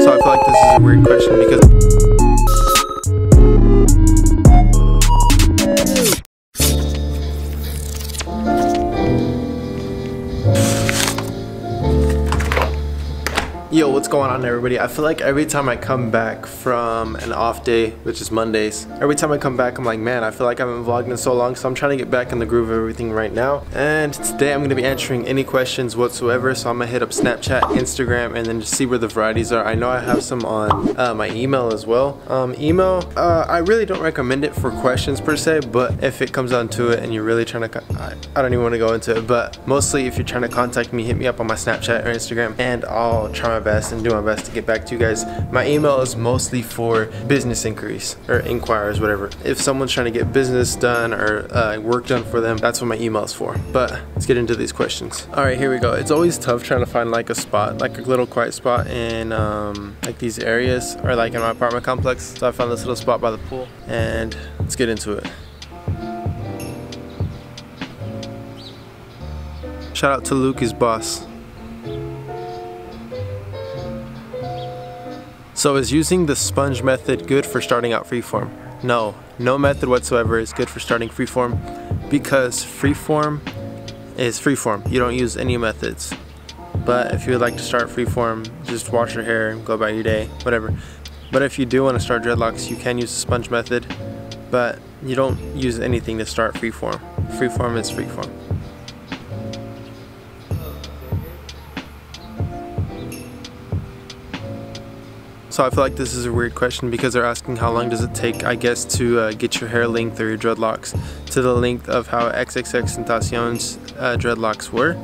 So I feel like this is a weird question because yo, what's going on everybody? I feel like every time I come back from an off day, which is Mondays, every time I come back I'm like, man, I feel like I haven't vlogged in so long, so I'm trying to get back in the groove of everything right now. And today I'm going to be answering any questions whatsoever, so I'm going to hit up Snapchat, Instagram, and then just see where the varieties are. I know I have some on my email as well. I really don't recommend it for questions per se, but if it comes down to it and you're really trying to, I don't even want to go into it, but mostly if you're trying to contact me, hit me up on my Snapchat or Instagram, and I'll try my best and do my best to get back to you guys. My email is mostly for business inquiries or inquiries, whatever. If someone's trying to get business done or work done for them, that's what my email is for. But let's get into these questions. All right, here we go. It's always tough trying to find like a spot, like a little quiet spot in like these areas or like in my apartment complex. So I found this little spot by the pool, and let's get into it. Shout out to Luke, his boss. So is using the sponge method good for starting out freeform? No, no method whatsoever is good for starting freeform, because freeform is freeform. You don't use any methods. But if you would like to start freeform, just wash your hair and go about your day, whatever. But if you do want to start dreadlocks, you can use the sponge method, but you don't use anything to start freeform. Freeform is freeform. So I feel like this is a weird question because they're asking how long does it take, I guess, to get your hair length or your dreadlocks to the length of how XXXTentacion's dreadlocks were.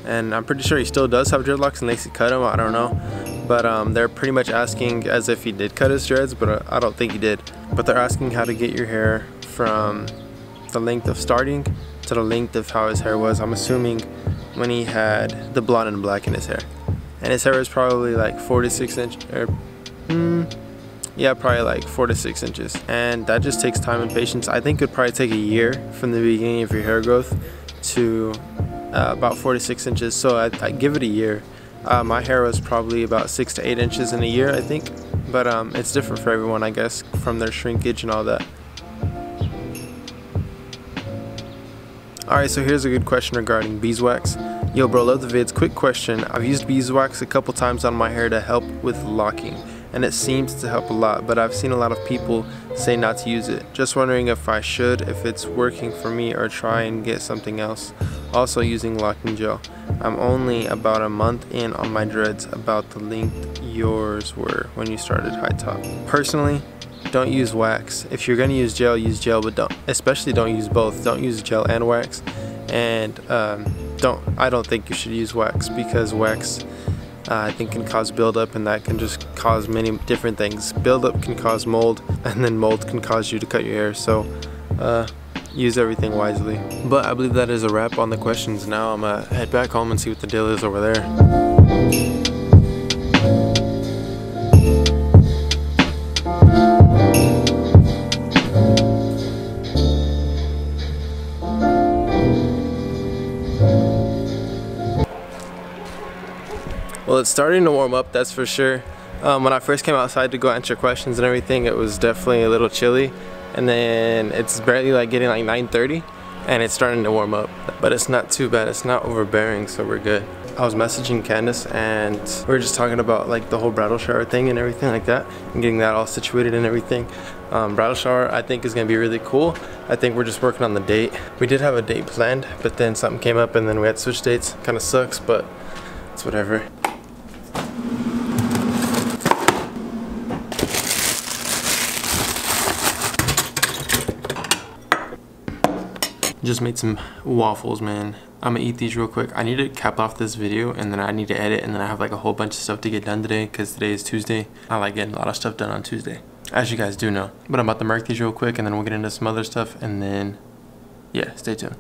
And I'm pretty sure he still does have dreadlocks unless he cut them, I don't know. But they're pretty much asking as if he did cut his dreads, but I don't think he did. But they're asking how to get your hair from the length of starting to the length of how his hair was. I'm assuming when he had the blonde and black in his hair. And his hair is probably like 4 to 6 inches, or yeah, probably like 4 to 6 inches, and that just takes time and patience. I think it would probably take a year from the beginning of your hair growth to about 4 to 6 inches, so I give it a year. My hair was probably about 6 to 8 inches in a year, I think, but it's different for everyone, I guess, from their shrinkage and all that. Alright, so here's a good question regarding beeswax. Yo bro, love the vids. Quick question. I've used beeswax a couple times on my hair to help with locking, and it seems to help a lot, but I've seen a lot of people say not to use it. Just wondering if I should, if it's working for me, or try and get something else. Also using locking gel. I'm only about a month in on my dreads, about the length yours were when you started high top. Personally, don't use wax. If you're gonna use gel, but don't use both. Don't use gel and wax. And I don't think you should use wax, because wax I think can cause buildup, and that can just cause many different things. Buildup can cause mold, and then mold can cause you to cut your hair. So use everything wisely. But I believe that is a wrap on the questions. Now I'm gonna head back home and see what the deal is over there. Well, it's starting to warm up, that's for sure. When I first came outside to go answer questions and everything, it was definitely a little chilly. And then it's barely like getting like 9:30, and it's starting to warm up. But it's not too bad, it's not overbearing, so we're good. I was messaging Candace, and we were just talking about like the whole bridal shower thing and everything like that, and getting that all situated and everything. Bridal shower I think is gonna be really cool. I think we're just working on the date. We did have a date planned, but then something came up and then we had to switch dates. Kind of sucks, but it's whatever. Just made some waffles, man. I'm gonna eat these real quick. I need to cap off this video, and then I need to edit, and then I have like a whole bunch of stuff to get done today, because today is Tuesday. I like getting a lot of stuff done on Tuesday, as you guys do know. But I'm about to mark these real quick, and then we'll get into some other stuff, and then yeah, stay tuned.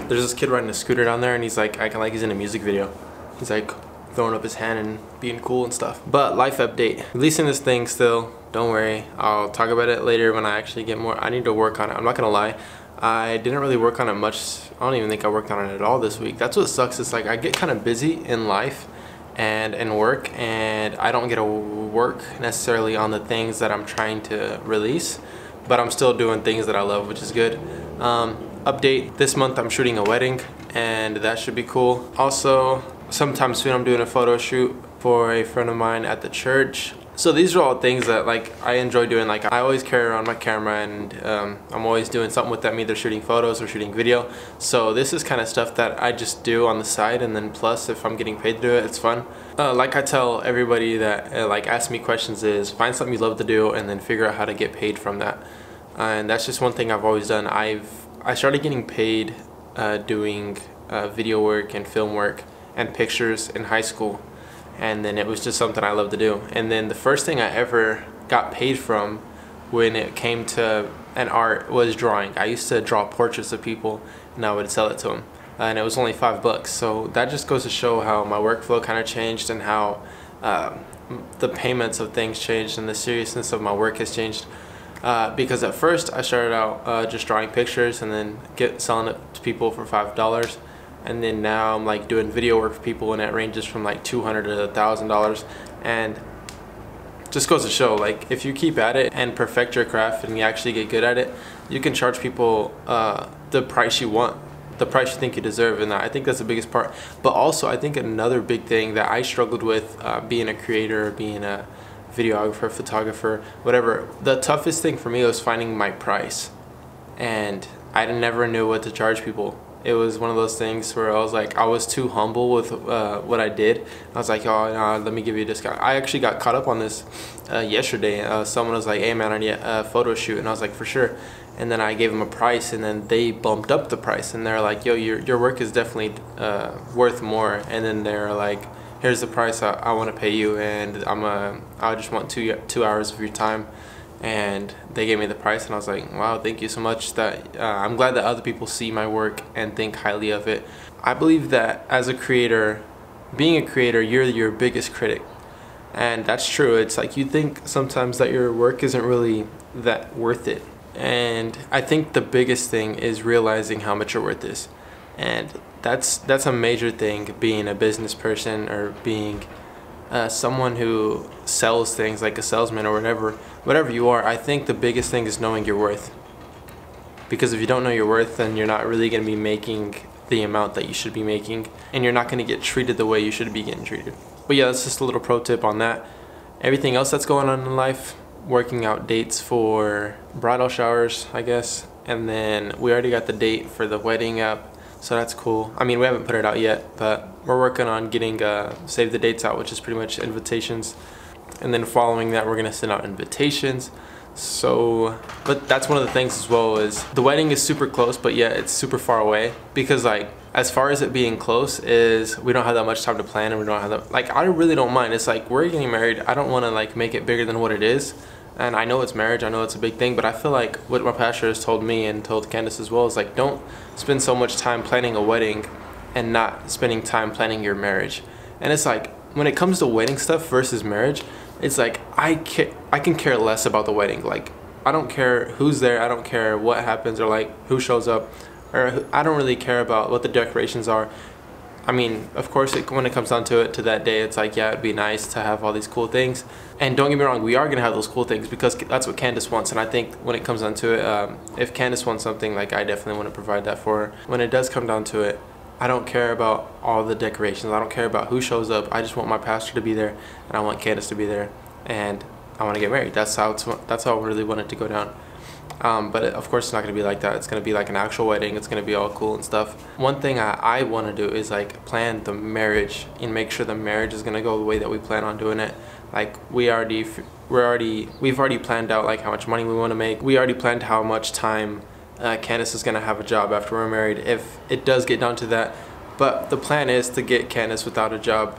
There's this kid riding a scooter down there, and he's like acting like he's in a music video. He's like throwing up his hand and being cool and stuff. But life update, releasing this thing still, don't worry, I'll talk about it later when I actually get more. I need to work on it, I'm not gonna lie. I didn't really work on it much. I don't even think I worked on it at all this week. That's what sucks. It's like I get kind of busy in life and in work, and I don't get to work necessarily on the things that I'm trying to release, but I'm still doing things that I love, which is good. Update, this month I'm shooting a wedding, and that should be cool. Also, sometime soon I'm doing a photo shoot for a friend of mine at the church. So these are all things that like I enjoy doing. Like I always carry around my camera, and I'm always doing something with them, either shooting photos or shooting video. So this is kind of stuff that I just do on the side, and then plus if I'm getting paid to do it, it's fun. Like I tell everybody that like asks me questions is find something you love to do and then figure out how to get paid from that. And that's just one thing I've always done. I started getting paid doing video work and film work and pictures in high school. And then it was just something I love to do. And then the first thing I ever got paid from when it came to an art was drawing. I used to draw portraits of people and I would sell it to them. And it was only $5. So that just goes to show how my workflow kind of changed, and how the payments of things changed, and the seriousness of my work has changed. Because at first I started out just drawing pictures and then selling it to people for $5. And then now I'm like doing video work for people, and it ranges from like $200 to $1,000. And just goes to show, like if you keep at it and perfect your craft and you actually get good at it, you can charge people the price you want, the price you think you deserve. And I think that's the biggest part. But also I think another big thing that I struggled with being a creator, being a videographer, photographer, whatever, the toughest thing for me was finding my price. And I never knew what to charge people. It was one of those things where I was like, I was too humble with what I did. I was like, oh, no, let me give you a discount. I actually got caught up on this yesterday. Someone was like, hey man, I need a photo shoot. And I was like, for sure. And then I gave them a price, and then they bumped up the price. And they're like, yo, your work is definitely worth more. And then they're like, here's the price I want to pay you, and I just want two hours of your time. And they gave me the price, and I was like, wow, thank you so much. That I'm glad that other people see my work and think highly of it. I believe that as a creator, being a creator, you're your biggest critic. And that's true. It's like you think sometimes that your work isn't really that worth it. And I think the biggest thing is realizing how much your worth is. And that's a major thing, being a business person or being someone who sells things, like a salesman or whatever you are. I think the biggest thing is knowing your worth. Because if you don't know your worth, then you're not really going to be making the amount that you should be making, and you're not going to get treated the way you should be getting treated. But yeah, that's just a little pro tip on that. Everything else that's going on in life, working out dates for bridal showers, I guess, and then we already got the date for the wedding up. So that's cool. I mean, we haven't put it out yet, but we're working on getting save the dates out, which is pretty much invitations. And then following that, we're gonna send out invitations. So, but that's one of the things as well, is the wedding is super close, but yeah, it's super far away. Because like, as far as it being close is, we don't have that much time to plan, and we don't have that, like, I really don't mind. It's like, we're getting married. I don't wanna like make it bigger than what it is. And I know it's marriage, I know it's a big thing, but I feel like what my pastor has told me and told Candace as well is like, don't spend so much time planning a wedding and not spending time planning your marriage. And it's like, when it comes to wedding stuff versus marriage, it's like, I can care less about the wedding. Like, I don't care who's there, I don't care what happens or like who shows up, or I don't really care about what the decorations are. I mean, of course, when it comes down to it, to that day, it's like, yeah, it'd be nice to have all these cool things. And don't get me wrong, we are going to have those cool things because that's what Candace wants. And I think when it comes down to it, if Candace wants something, like, I definitely want to provide that for her. When it does come down to it, I don't care about all the decorations. I don't care about who shows up. I just want my pastor to be there, and I want Candace to be there, and I want to get married. That's how I really want it to go down. But of course it's not going to be like that. It's going to be like an actual wedding. It's going to be all cool and stuff. One thing I want to do is like plan the marriage and make sure the marriage is going to go the way that we plan on doing it. Like we've already planned out like how much money we want to make. We already planned how much time Candace is going to have a job after we're married, if it does get down to that. But the plan is to get Candace without a job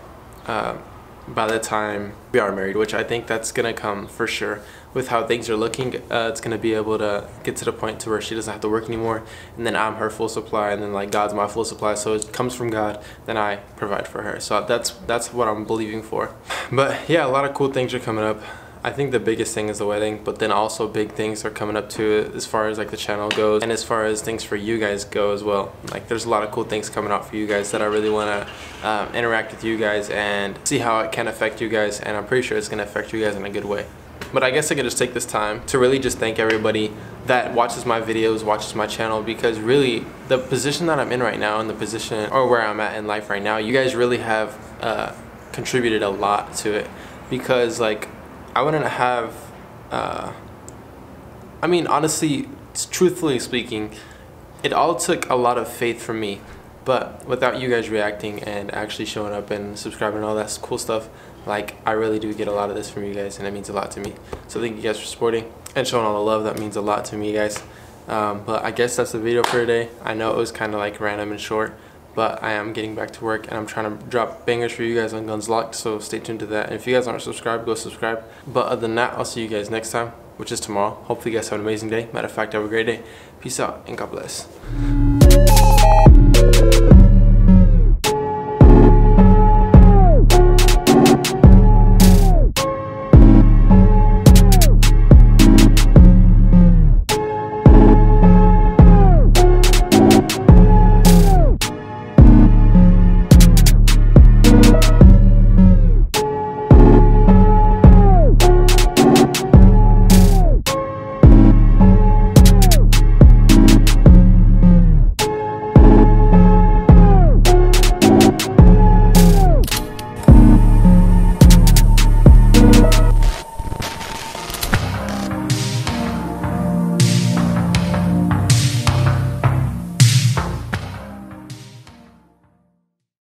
by the time we are married, which I think that's gonna come for sure. With how things are looking, it's gonna be able to get to the point to where she doesn't have to work anymore, and then I'm her full supply, and then like God's my full supply, so it comes from God, then I provide for her. So that's what I'm believing for. But yeah, a lot of cool things are coming up. I think the biggest thing is the wedding, but then also big things are coming up too, as far as like the channel goes, and as far as things for you guys go as well. Like there's a lot of cool things coming out for you guys that I really want to interact with you guys and see how it can affect you guys, and I'm pretty sure it's going to affect you guys in a good way. But I guess I could just take this time to really just thank everybody that watches my videos, watches my channel, because really the position that I'm in right now, and the position or where I'm at in life right now, you guys really have contributed a lot to it, because like I wouldn't have, I mean, honestly, truthfully speaking, it all took a lot of faith from me, but without you guys reacting and actually showing up and subscribing and all that cool stuff, like I really do get a lot of this from you guys, and it means a lot to me. So thank you guys for supporting and showing all the love. That means a lot to me, guys. But I guess that's the video for today. I know it was kind of like random and short, but I am getting back to work, and I'm trying to drop bangers for you guys on Guns Locked, so stay tuned to that. And if you guys aren't subscribed, go subscribe. But other than that, I'll see you guys next time, which is tomorrow. Hopefully you guys have an amazing day. Matter of fact, have a great day. Peace out, and God bless.